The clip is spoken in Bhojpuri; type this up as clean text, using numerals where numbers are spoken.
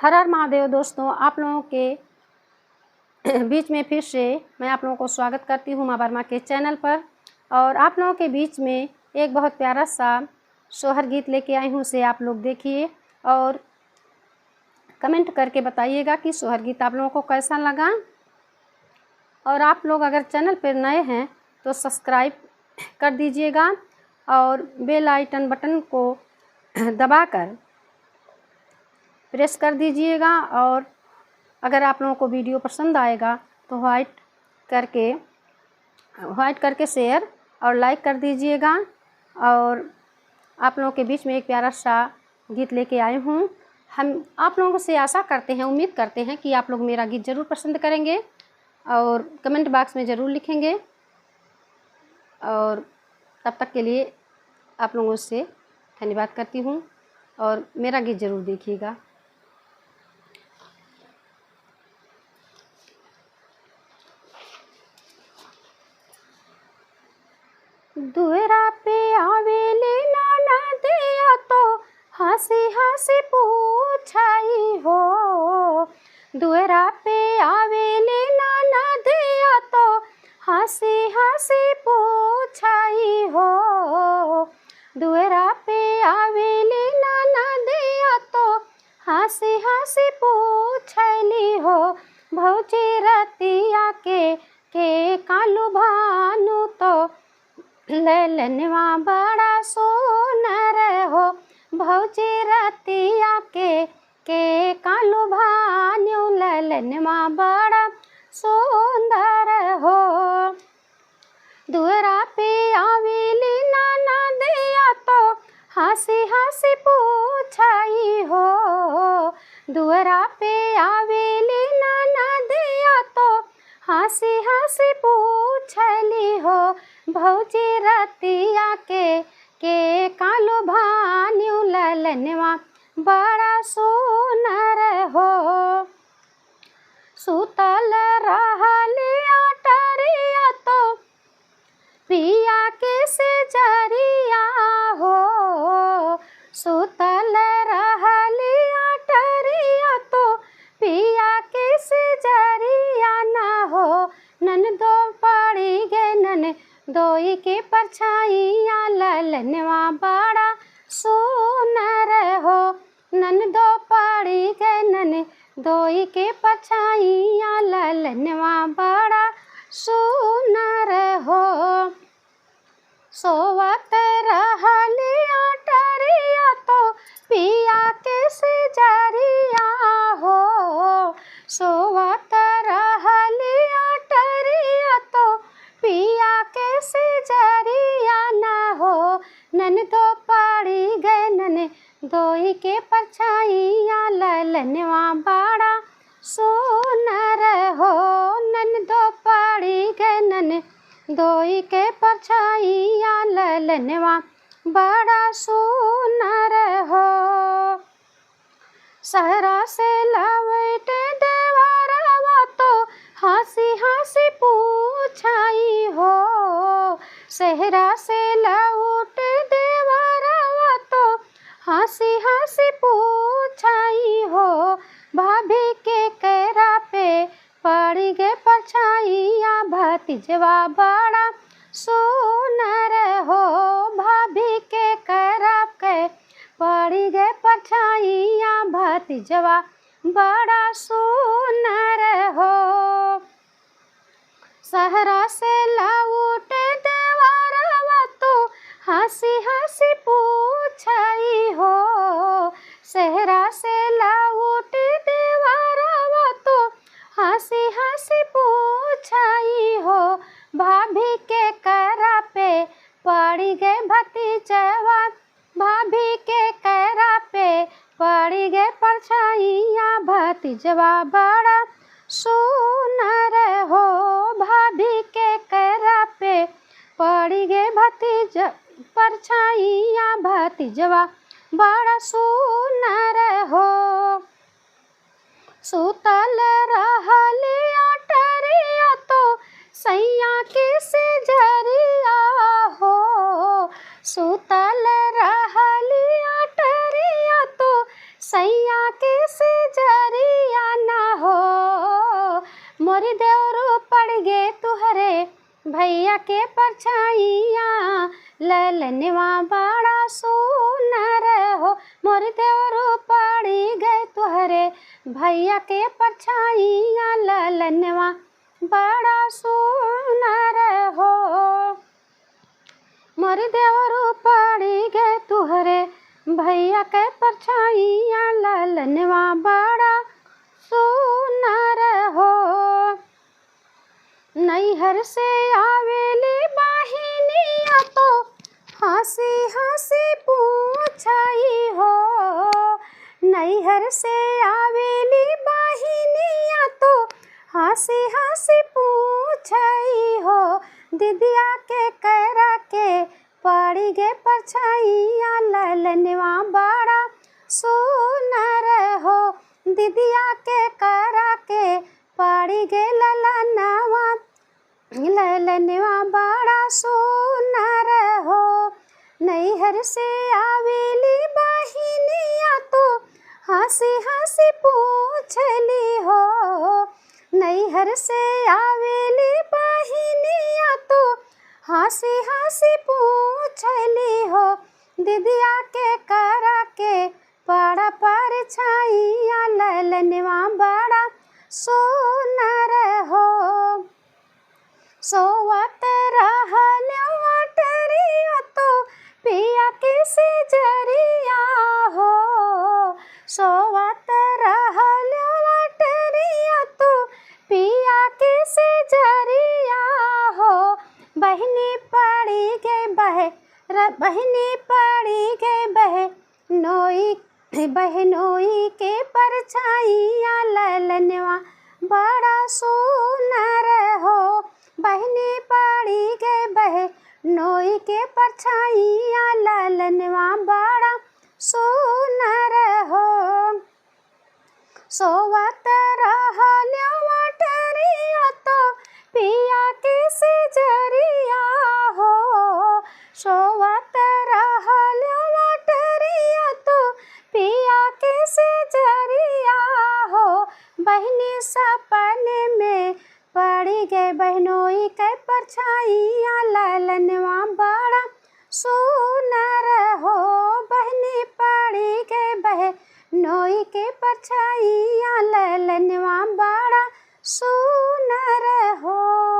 हर हर महादेव दोस्तों, आप लोगों के बीच में फिर से मैं आप लोगों को स्वागत करती हूँ माँ वर्मा के चैनल पर। और आप लोगों के बीच में एक बहुत प्यारा सा सोहर गीत लेके आई हूँ, उसे आप लोग देखिए और कमेंट करके बताइएगा कि सोहर गीत आप लोगों को कैसा लगा। और आप लोग अगर चैनल पर नए हैं तो सब्सक्राइब कर दीजिएगा और बेल आइकन बटन को दबाकर प्रेस कर दीजिएगा। और अगर आप लोगों को वीडियो पसंद आएगा तो व्हाइट करके शेयर और लाइक कर दीजिएगा। और आप लोगों के बीच में एक प्यारा सा गीत लेके आए हूँ। हम आप लोगों से आशा करते हैं, उम्मीद करते हैं कि आप लोग मेरा गीत ज़रूर पसंद करेंगे और कमेंट बॉक्स में ज़रूर लिखेंगे। और तब तक के लिए आप लोगों से धन्यवाद करती हूँ और मेरा गीत ज़रूर देखिएगा। दुअरा पे आवेले नाना दिया तो हंसी हंसी पूछाई हो। दुअरा पे आवेले नाना दिया तो हंसी हंसी पूछाई हो। दुअरा पे आवेले नाना दिया तो हंसी हंसी पूछली हो। भौजी रतिया के कालू भानु तो ललनवा बड़ा सोनर हो। भौजी रतिया के कालू भानु ललनवा बड़ा सुंदर हो। दुअरा पे आवेली नाना दिया तो हंसी हंसी पूछाई हो। दुअरा पे आवेली नाना दिया तो हंसी हंसी पूछली हो। भौजी रतिया के कालू भानु ललनवा बड़ा सुनर हो। सुतल रहली अटरिया तो पिया के से जरिया हो। सुतल रहली अटरिया तो पिया के से जरिया ना हो। ननदो पड़ी गे नन दोई के परछाइया ललनवा बड़ा सुनर हो। ननदो पड़ी गे नन दोई के परछाइया ललनवा बड़ा सुनर हो। सोवत रहली अटरिया तो पिया के से जरिया हो। सोवत रहली अटरिया तो पिया के से जरिया ना हो। ननदो पड़ी गए नन दोई के परछाइया ललनवा बड़ा सुनर हो। ननदो पड़ी गए नन दोई के परछाइया ललनवा बड़ा सुनर हो। सहरा से लवटे देवरवा तो हंसी हंसी पूछाई हो। सहरा से लवटे देवरवा तो हंसी हंसी पूछाई हो। भाभी के कैरा पे पड़ी गे परछाइया भतीजवा बड़ा सुनर हो। भाभी के कैरा के पड़ी गे परछाइया भतीजवा बड़ा सुनर हो। सहरा से लौटे देवरवा तो हंसी हंसी पूछाई हो। सहरा से लौटे देवरवा तो हंसी हंसी पूछाई हो। भाभी के करा पे पड़ी गए भतीजवा। भाभी के करा पे पड़ी गए परछाइया भतीजवा बड़ा सुनर हो। भाभी के करा पे पड़ी गए परछाइया भतीजवा बड़ा सुनर हो। सुतल रहली अटरिया तो सैया के से जरिया हो। सुतल रहली अटरिया तो सैया के से जरिया ना हो, मोरी देवरू पड़ गे तुहरे भैया के परछाइया, ललनवा बड़ा सुनर हो, मोरी देवरू पड़ी गए तुहरे भैया के परछाइया, ललनवा बड़ा सुनर हो, मोरी देवरू पड़ी गए तुहरे भैया के परछाइया, ललनवा बड़ा सुनर हो। नैहर से आवेली बाहिनिया तो हंसी हंसी पूछई हो, नैहर से आवेली बाहिनिया तो हंसी हंसी पूछई हो, दीदिया के करा के पड़ी गे परछाइया, ललनवा बड़ा सुनर हो, दीदिया के करा के पड़ी गे ललनवा, ललनवा बड़ा सुनर हो। नैहर से आवेली बाहिनिया तो हंसी हंसी पूछली हो, नैहर से आवेली बाहिनिया तो हंसी हंसी पूछली हो, दीदिया के करा के पड़ा परछाइया, ललनवा बड़ा सुनर हो। सोवत रहल वाटरिया तो पिया के से जरिया हो, सोवत रहल वाटरिया तो पिया के से जरिया हो, बहनी पड़ी गे बहनी पड़ी गे बहनोई के परछाइया, ललनवा बड़ा सुनर हो, बहनी पड़ी गे बहनोई के परछाइया, ललनवा बड़ा सुनर हो। सोवत रहल वाटरिया तो पिया के से जरिया हो, सोवत रहल वाटरिया तो पिया के से जरिया हो, बहनी सपने में पड़ी गए बहनोई के परछाइया, ललनवा बड़ा सुनर हो, बहनी पड़ी गए बहनोई के परछाइया, ललनवा बड़ा सुनर हो।